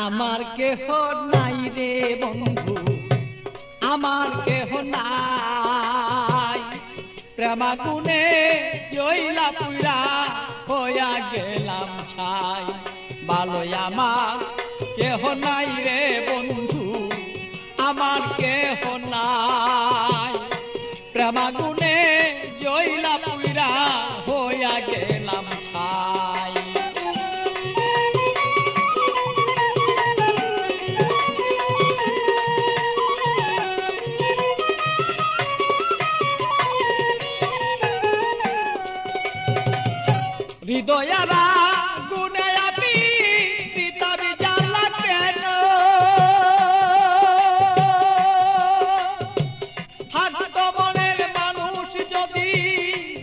আমার কেহ নাই রে বন্ধু, আমার কেহ নাই। প্রেমাগুনে জইলা পুইরা হইয়া গেলাম ছাই। ভালোই আমার কেহ নাই রে বন্ধু, আমার কেহ নাই। প্রেমাগুনে জইলা পুইরা হইয়া গেলাম ছাই। হৃদয়ারা গুনে আপি পিতাবি জ্বালা কেন, থাকতো মনের মানুষ যদি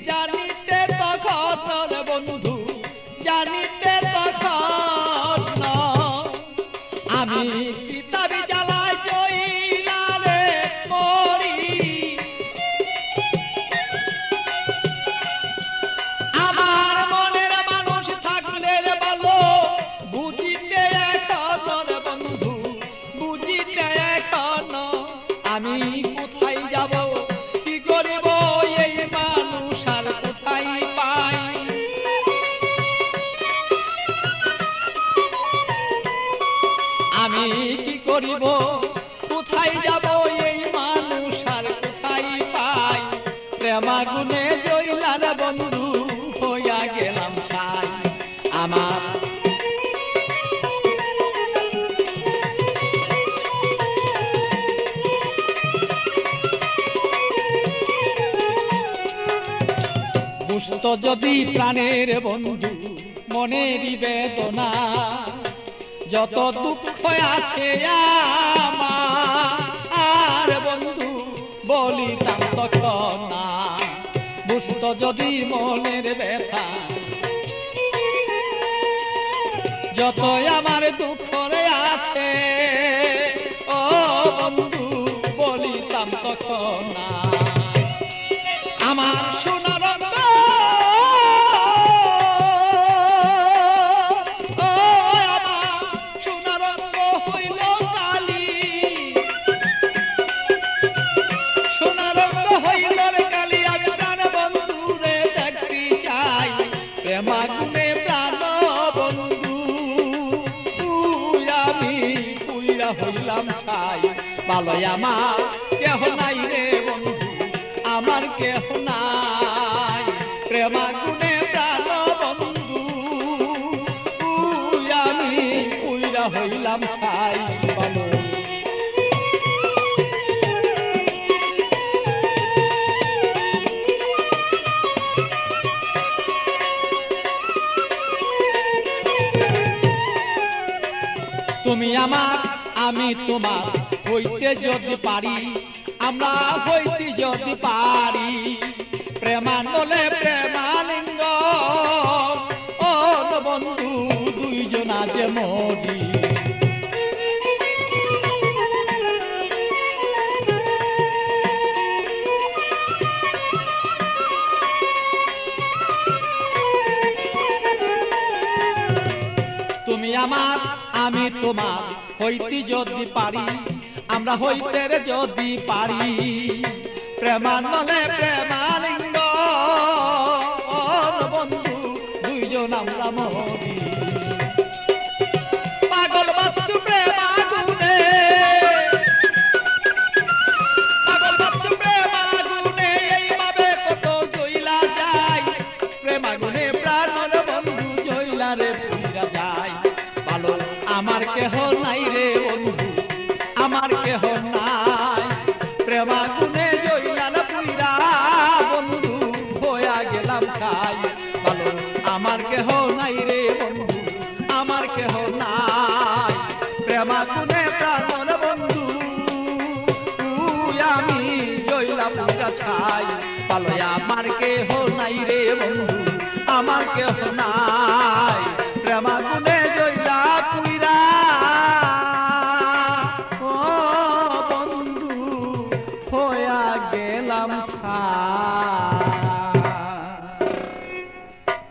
জানিতে তখন বন্ধু, জানিতে তখন আমি পিতাবি জ্বালায় জইলা রে মরি। আমার মনের মানুষ থাকলে ভালো বুঝিতে এখন বন্ধু, বুঝিতে এখন আমি কোথায় যাব, কি করব এই মানুষ আর কোথায় পাই। আমি কি করিব, কোথায় যাব এই মানুষ আর কোথায় পাই। প্রেমাগুনে জইলার বন্ধু হইয়া গেলাম ছাই। আমার দুষ্ট যদি প্রাণের বন্ধু, মনের বেদনা যত দুঃখ আছে আমার বন্ধু বলিতাম তখন না। বুঝত যদি মনের ব্যথা যত আমার দুঃখ আছে, ও বন্ধু বলিতাম তখন না। আমার সোনার প্রেমাগুনে প্রাণ বন্ধু আমি পুইরা হইলাম ছাই। ভালোই আমার কেহ নাই রে বন্ধু, আমার কেহ নাই। প্রেমাগুনে প্রাণ বন্ধু আমি পুইরা হইলাম ছাই। ভালো তুমি আমার আমি তোমার হইতে যদি পারি, আমরা হইতে যদি পারি। প্রেমানলে প্রেমালিঙ্গ ও বন্ধু দুইজনা যে মরি। তুমি আমার আমি তোমার হইতে যদি পারি, আমরা হইতে যদি পারি। প্রেমানলে প্রেমালিঙ্গ বন্ধু দুইজন আমরা মরি। পাগল বাচ্চু প্রেমাগুনে, পাগল বাচ্চু প্রেমাগুনে এইভাবে কত জইলা যায়। প্রেমাগুনে প্রাণ বন্ধু জইলা রে পুইরা যায়। ভালো আমার কেহ নাই রে বন্ধু, আমার কেহ নাই। প্রেমাগুনে জইলার পুইরা বন্ধু হইয়া গেলাম ছাই। ভালো আমার কেহ নাই রে বন্ধু, আমার কেহ নাই। প্রেমাগুনে প্রাণ বন্ধু আমি জইলাম পুইরা ছাই। ভালো আমার কেহ নাই রে বন্ধু, আমার কেহ নাই।